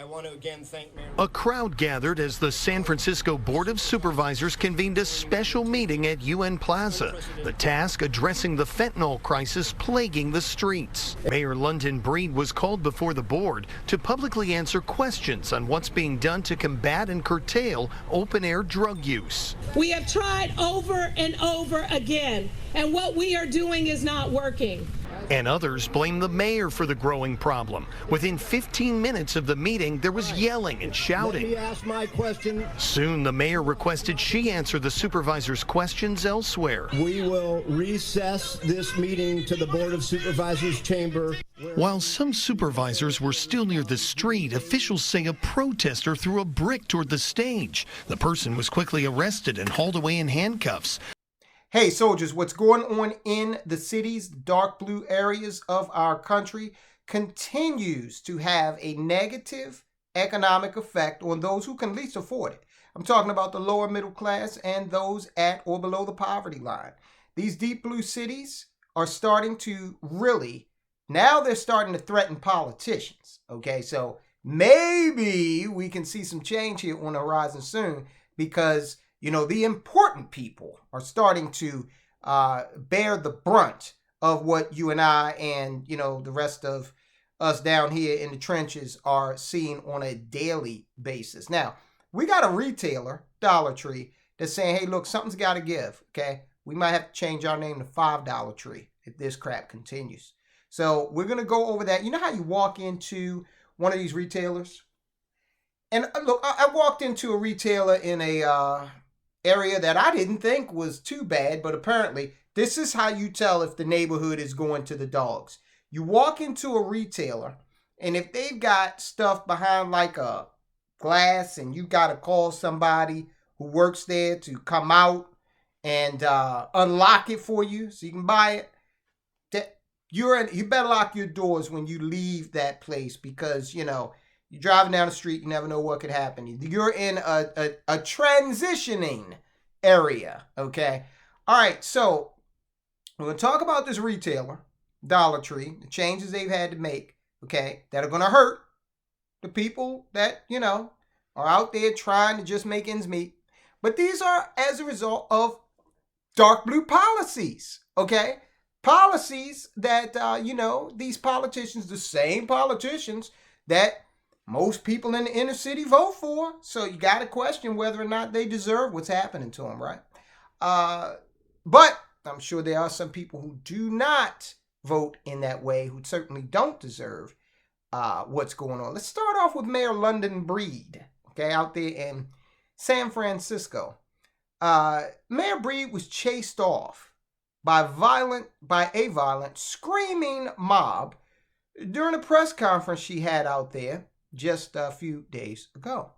I want to again thank Mayor. A crowd gathered as the San Francisco Board of Supervisors convened a special meeting at UN Plaza. The task addressing the fentanyl crisis plaguing the streets. Mayor London Breed was called before the board to publicly answer questions on what's being done to combat and curtail open-air drug use. We have tried over and over again, and what we are doing is not working. And others blame the mayor for the growing problem. Within 15 minutes of the meeting, there was yelling and shouting. Let me ask my question. Soon, the mayor requested she answer the supervisors' questions elsewhere. We will recess this meeting to the Board of Supervisors chamber. While some supervisors were still near the street, officials say a protester threw a brick toward the stage. The person was quickly arrested and hauled away in handcuffs. Hey soldiers, what's going on in the cities, dark blue areas of our country continues to have a negative economic effect on those who can least afford it. I'm talking about the lower middle class and those at or below the poverty line. These deep blue cities are starting to now they're starting to threaten politicians. Okay, so maybe we can see some change here on the horizon soon because the important people are starting to bear the brunt of what you and I and, the rest of us down here in the trenches are seeing on a daily basis. Now, we got a retailer, Dollar Tree, that's saying, hey, look, something's got to give, okay? We might have to change our name to $5 Tree if this crap continues. So we're going to go over that. You know how you walk into one of these retailers? And look, I walked into a retailer in a area that I didn't think was too bad, but apparently this is how you tell if the neighborhood is going to the dogs. You walk into a retailer, and if they've got stuff behind like a glass and you got to call somebody who works there to come out and unlock it for you so you can buy it, you better lock your doors when you leave that place because, you're driving down the street, you never know what could happen. You're in a transitioning area, okay? All right, so we're going to talk about this retailer, Dollar Tree, the changes they've had to make, okay, that are going to hurt the people that, are out there trying to just make ends meet. But these are as a result of dark blue policies, okay? Policies that, these politicians, the same politicians that most people in the inner city vote for. So you got to question whether or not they deserve what's happening to them, right? But I'm sure there are some people who do not vote in that way, who certainly don't deserve what's going on. Let's start off with Mayor London Breed, okay, out there in San Francisco. Mayor Breed was chased off by a violent, screaming mob during a press conference she had out there just a few days ago.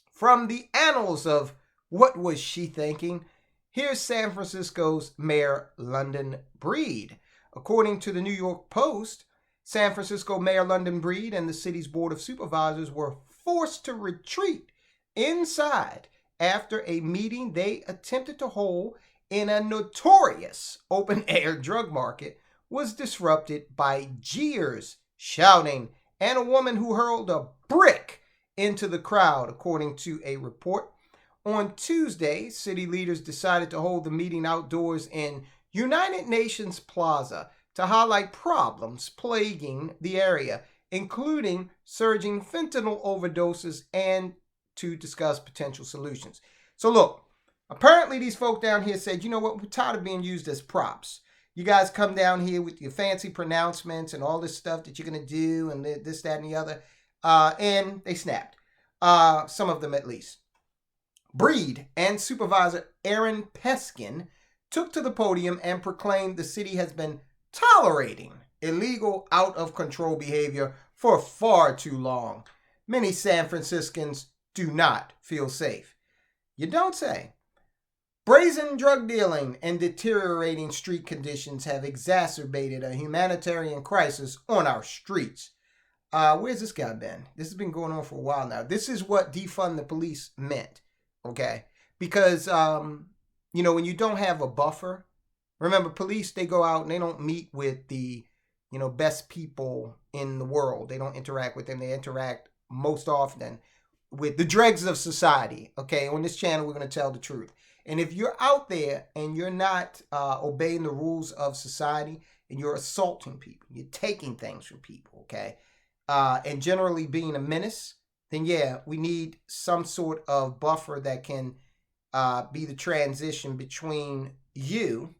From the annals of what was she thinking, here's San Francisco's Mayor London Breed. According to the New York Post, San Francisco Mayor London Breed and the city's Board of Supervisors were forced to retreat inside after a meeting they attempted to hold in a notorious open-air drug market was disrupted by jeers, shouting, and a woman who hurled a brick into the crowd, according to a report. On Tuesday, city leaders decided to hold the meeting outdoors in United Nations Plaza to highlight problems plaguing the area, including surging fentanyl overdoses, and to discuss potential solutions. So look, apparently these folk down here said, you know what, we're tired of being used as props. You guys come down here with your fancy pronouncements and all this stuff that you're going to do and this, that, and the other. And they snapped. Some of them at least. Breed and Supervisor Aaron Peskin took to the podium and proclaimed the city has been tolerating illegal, out-of-control behavior for far too long. Many San Franciscans do not feel safe. You don't say. Brazen drug dealing and deteriorating street conditions have exacerbated a humanitarian crisis on our streets. Where's this guy been? This has been going on for a while now. This is what defund the police meant, okay? Because, when you don't have a buffer, remember, police, they go out and they don't meet with the, best people in the world. They don't interact with them. They interact most often with the dregs of society. Okay, on this channel, we're going to tell the truth. And if you're out there and you're not obeying the rules of society and you're assaulting people, you're taking things from people, okay, and generally being a menace, then yeah, we need some sort of buffer that can be the transition between you,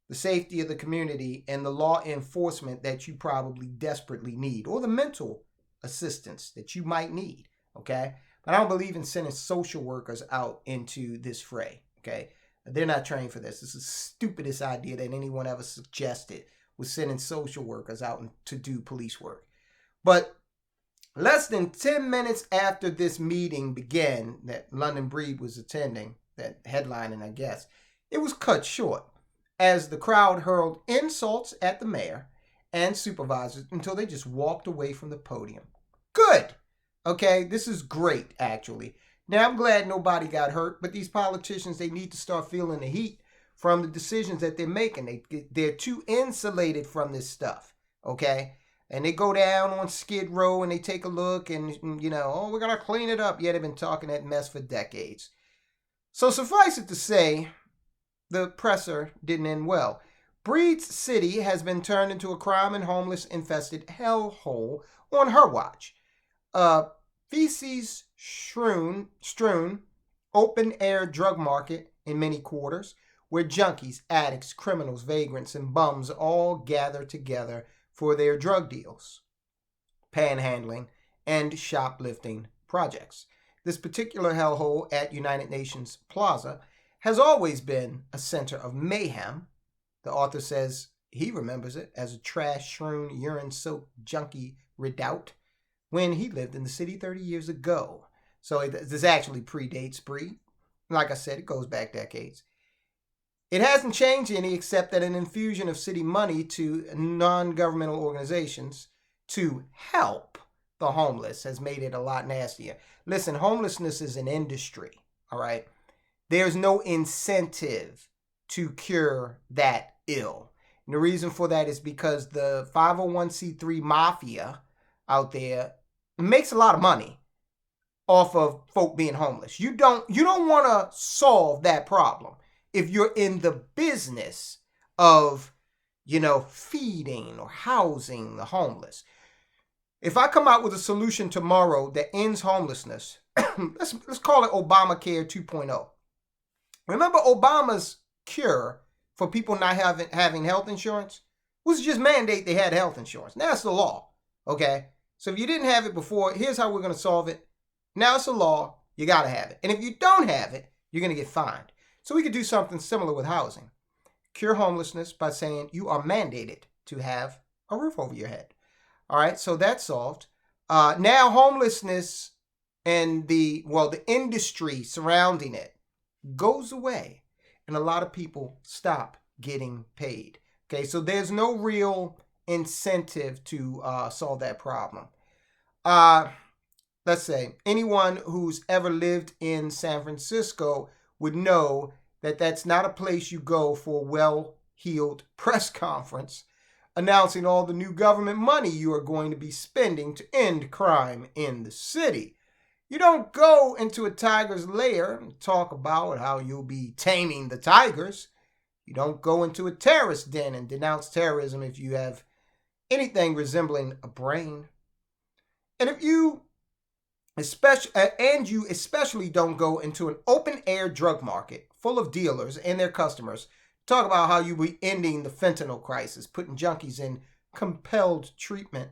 the safety of the community, and the law enforcement that you probably desperately need, or the mental assistance that you might need, okay? But I don't believe in sending social workers out into this fray, okay? They're not trained for this. This is the stupidest idea that anyone ever suggested, was sending social workers out to do police work. But less than 10 minutes after this meeting began that London Breed was attending, that headlining, I guess, it was cut short as the crowd hurled insults at the mayor and supervisors until they just walked away from the podium. Good. Okay, this is great, actually. Now, I'm glad nobody got hurt, but these politicians, they need to start feeling the heat from the decisions that they're making. They're too insulated from this stuff, okay? And they go down on Skid Row and they take a look and, you know, oh, we're going to clean it up. Yeah, they've been talking that mess for decades. So suffice it to say, the presser didn't end well. Breed's City has been turned into a crime and homeless infested hellhole on her watch. Feces strewn open-air drug market in many quarters where junkies, addicts, criminals, vagrants, and bums all gather together for their drug deals, panhandling, and shoplifting projects. This particular hellhole at United Nations Plaza has always been a center of mayhem. The author says he remembers it as a trash-strewn, urine-soaked junkie redoubt when he lived in the city 30 years ago. So this actually predates Breed. Like I said, it goes back decades. It hasn't changed any except that an infusion of city money to non-governmental organizations to help the homeless has made it a lot nastier. Listen, homelessness is an industry, all right? There's no incentive to cure that ill. And the reason for that is because the 501c3 mafia out there makes a lot of money off of folk being homeless. You don't want to solve that problem if you're in the business of, you know, feeding or housing the homeless. If I come out with a solution tomorrow that ends homelessness, let's call it Obamacare 2.0. Remember Obama's cure for people not having health insurance was just mandate they had health insurance. Now it's the law, okay? So if you didn't have it before, here's how we're going to solve it. Now it's a law. You got to have it. And if you don't have it, you're going to get fined. So we could do something similar with housing. Cure homelessness by saying you are mandated to have a roof over your head. All right, so that's solved. Now homelessness and the industry surrounding it goes away. And a lot of people stop getting paid. Okay, so there's no real incentive to solve that problem. Let's say anyone who's ever lived in San Francisco would know that that's not a place you go for a well-heeled press conference announcing all the new government money you are going to be spending to end crime in the city. You don't go into a tiger's lair and talk about how you'll be taming the tigers. You don't go into a terrorist den and denounce terrorism if you have anything resembling a brain. And you especially don't go into an open-air drug market full of dealers and their customers. Talk about how you'll be ending the fentanyl crisis, putting junkies in compelled treatment,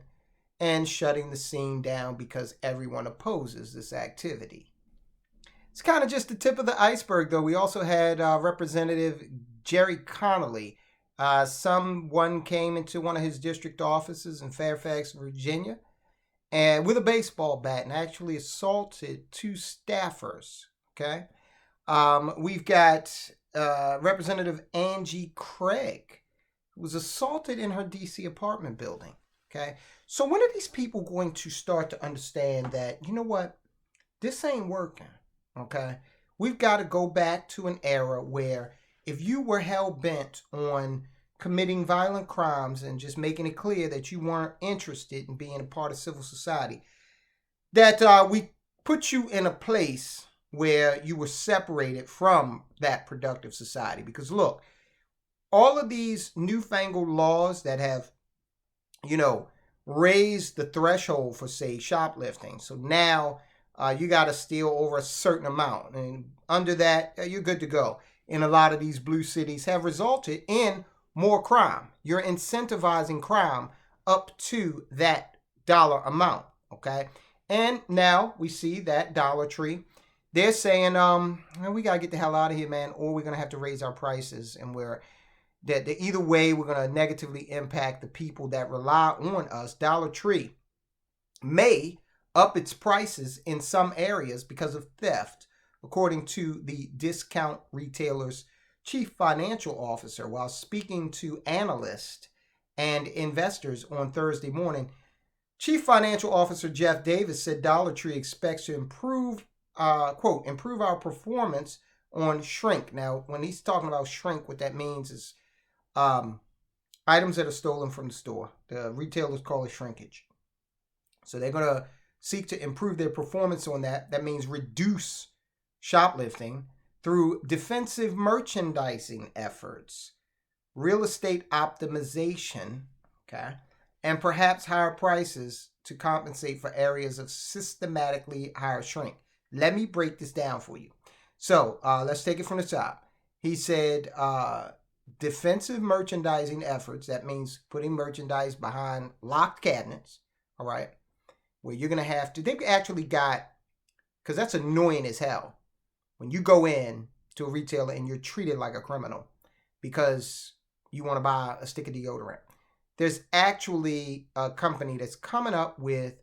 and shutting the scene down because everyone opposes this activity. It's kind of just the tip of the iceberg, though. We also had Representative Jerry Connolly. Someone came into one of his district offices in Fairfax, Virginia, and with a baseball bat and actually assaulted two staffers, okay? We've got Representative Angie Craig, who was assaulted in her D.C. apartment building, okay? So when are these people going to start to understand that, you know what, this ain't working, okay? We've got to go back to an era where if you were hell-bent on committing violent crimes and just making it clear that you weren't interested in being a part of civil society, that we put you in a place where you were separated from that productive society. Because look, all of these newfangled laws that have, raised the threshold for, say, shoplifting. So now you got to steal over a certain amount. And under that, you're good to go. In a lot of these blue cities have resulted in more crime. You're incentivizing crime up to that dollar amount, okay? And now we see that Dollar Tree, they're saying, we got to get the hell out of here, man, or we're going to have to raise our prices. And either way, we're going to negatively impact the people that rely on us. Dollar Tree may up its prices in some areas because of theft, according to the discount retailer's chief financial officer. While speaking to analysts and investors on Thursday morning, Chief Financial Officer Jeff Davis said Dollar Tree expects to improve, quote, improve our performance on shrink. Now, when he's talking about shrink, what that means is items that are stolen from the store. The retailers call it shrinkage. So they're going to seek to improve their performance on that. That means reduce shoplifting through defensive merchandising efforts, real estate optimization, okay, and perhaps higher prices to compensate for areas of systematically higher shrink. Let me break this down for you. So let's take it from the top. He said defensive merchandising efforts. That means putting merchandise behind locked cabinets, all right, where you're going to have to, they've actually got, because that's annoying as hell, when you go in to a retailer and you're treated like a criminal because you want to buy a stick of deodorant. There's actually a company that's coming up with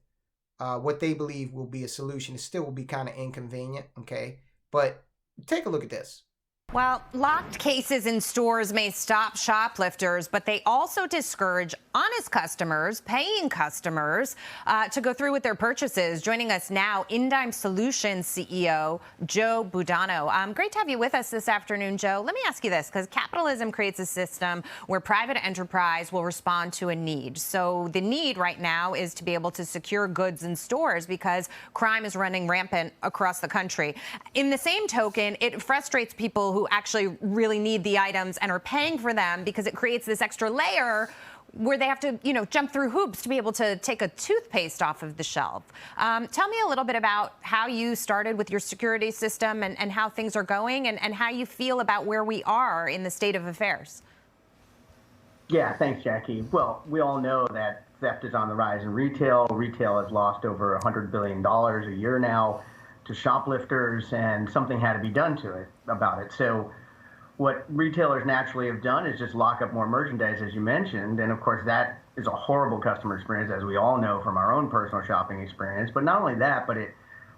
what they believe will be a solution. It still will be kind of inconvenient, okay? But take a look at this. Well, locked cases in stores may stop shoplifters, but they also discourage honest customers, paying customers, to go through with their purchases. Joining us now, Indime Solutions CEO Joe Budano. Great to have you with us this afternoon, Joe. Let me ask you this, because capitalism creates a system where private enterprise will respond to a need. So the need right now is to be able to secure goods in stores because crime is running rampant across the country. In the same token, it frustrates people who actually really need the items and are paying for them because it creates this extra layer where they have to, jump through hoops to be able to take a toothpaste off of the shelf. Tell me a little bit about how you started with your security system and how things are going and how you feel about where we are in the state of affairs. Yeah, thanks, Jackie. Well, we all know that theft is on the rise in retail. Retail has lost over $100 billion a year now to shoplifters, and something had to be done about it. So what retailers naturally have done is just lock up more merchandise, as you mentioned. And of course, that is a horrible customer experience, as we all know from our own personal shopping experience. But not only that, but it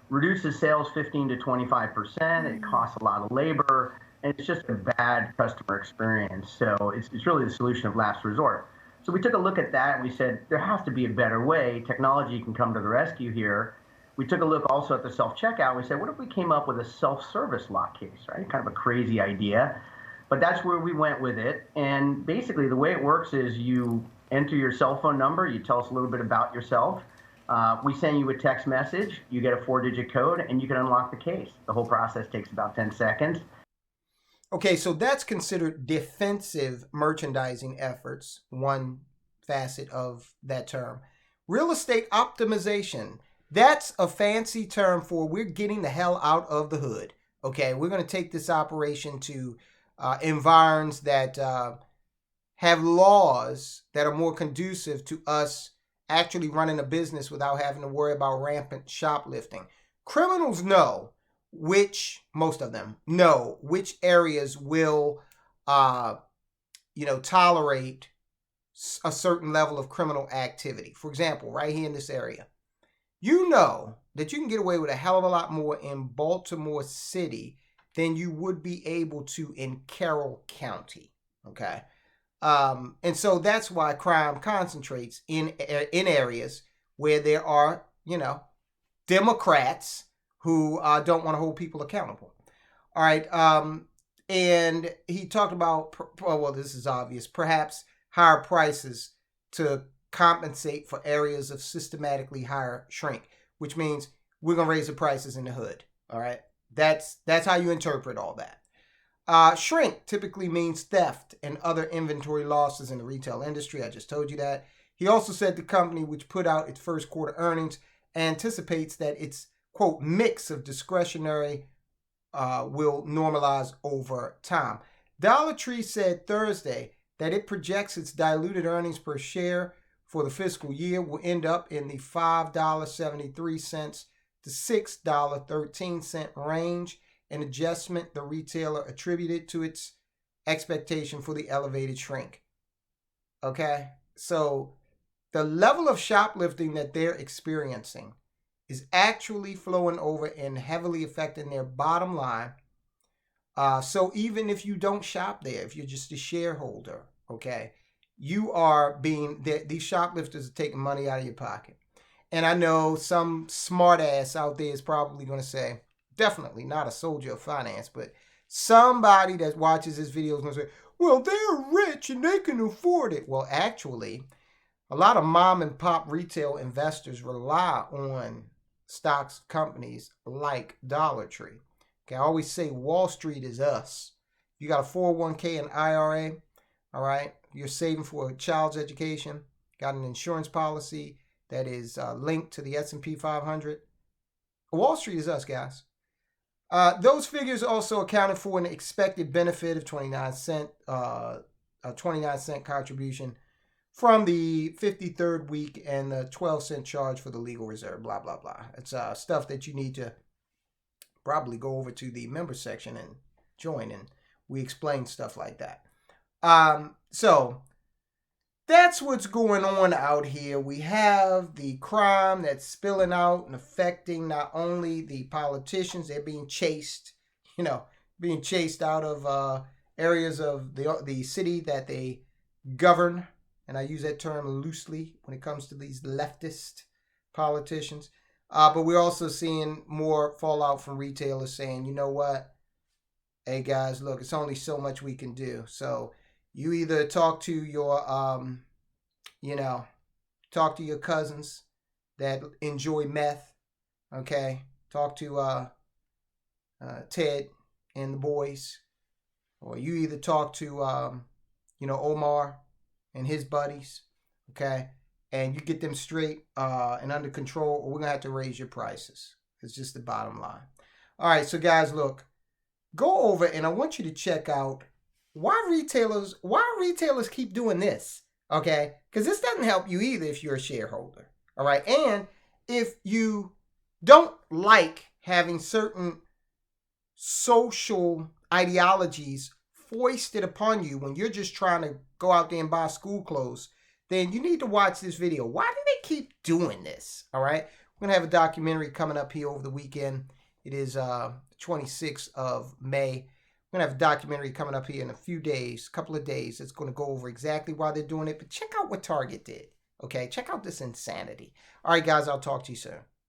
reduces sales 15 to 25%. It costs a lot of labor, and it's just a bad customer experience. So it's really the solution of last resort. So we took a look at that and we said, there has to be a better way. Technology can come to the rescue here. We took a look also at the self-checkout. We said, what if we came up with a self-service lock case, right? Kind of a crazy idea, but that's where we went with it. And basically the way it works is you enter your cell phone number, you tell us a little bit about yourself. We send you a text message, you get a 4-digit code, and you can unlock the case. The whole process takes about 10 seconds. Okay, so that's considered defensive merchandising efforts, one facet of that term. Real estate optimization. That's a fancy term for we're getting the hell out of the hood. Okay, we're going to take this operation to environs that have laws that are more conducive to us actually running a business without having to worry about rampant shoplifting. Criminals know most of them know which areas will, tolerate a certain level of criminal activity. For example, right here in this area. You know that you can get away with a hell of a lot more in Baltimore City than you would be able to in Carroll County, okay? And so that's why crime concentrates in areas where there are, Democrats who don't want to hold people accountable. All right, and he talked about, well, this is obvious, perhaps higher prices to compensate for areas of systematically higher shrink. which means we're going to raise the prices in the hood. All right. That's how you interpret all that. Shrink typically means theft and other inventory losses in the retail industry. I just told you that. He also said the company, which put out its first quarter earnings, anticipates that its, quote, mix of discretionary will normalize over time. Dollar Tree said Thursday that it projects its diluted earnings per share for the fiscal year will end up in the $5.73 to $6.13 range, an adjustment the retailer attributed to its expectation for the elevated shrink. Okay, so the level of shoplifting that they're experiencing is actually flowing over and heavily affecting their bottom line. So even if you don't shop there, if you're just a shareholder, okay, you are being, these shoplifters are taking money out of your pocket. And I know some smart ass out there is probably going to say, definitely not a soldier of finance, but somebody that watches this video is going to say, well, they're rich and they can afford it. Well, actually, a lot of mom and pop retail investors rely on stocks companies like Dollar Tree. Okay, I always say Wall Street is us. You got a 401k and IRA, all right? You're saving for a child's education, got an insurance policy that is linked to the S&P 500. Wall Street is us, guys. Those figures also accounted for an expected benefit of 29-cent contribution from the 53rd week and the 12-cent charge for the legal reserve, blah, blah, blah. It's stuff that you need to probably go over to the member section and join, and we explain stuff like that. So that's what's going on out here. We have the crime that's spilling out and affecting not only the politicians, they're being chased, being chased out of areas of the city that they govern. And I use that term loosely when it comes to these leftist politicians. But we're also seeing more fallout from retailers saying, you know what? Hey, guys, look, it's only so much we can do. So you either talk to your, talk to your cousins that enjoy meth, okay? Talk to Ted and the boys. Or you either talk to, Omar and his buddies, okay? And you get them straight and under control, or we're going to have to raise your prices. It's just the bottom line. All right, so guys, look, go over and I want you to check out why retailers keep doing this, okay? Because this doesn't help you either if you're a shareholder, all right? And if you don't like having certain social ideologies foisted upon you when you're just trying to go out there and buy school clothes, then you need to watch this video. Why do they keep doing this? All right. We're going to have a documentary coming up here over the weekend. It is 26th of May. We're going to have a documentary coming up here in a couple of days. It's going to go over exactly why they're doing it. But check out what Target did. Okay. Check out this insanity. All right, guys. I'll talk to you soon.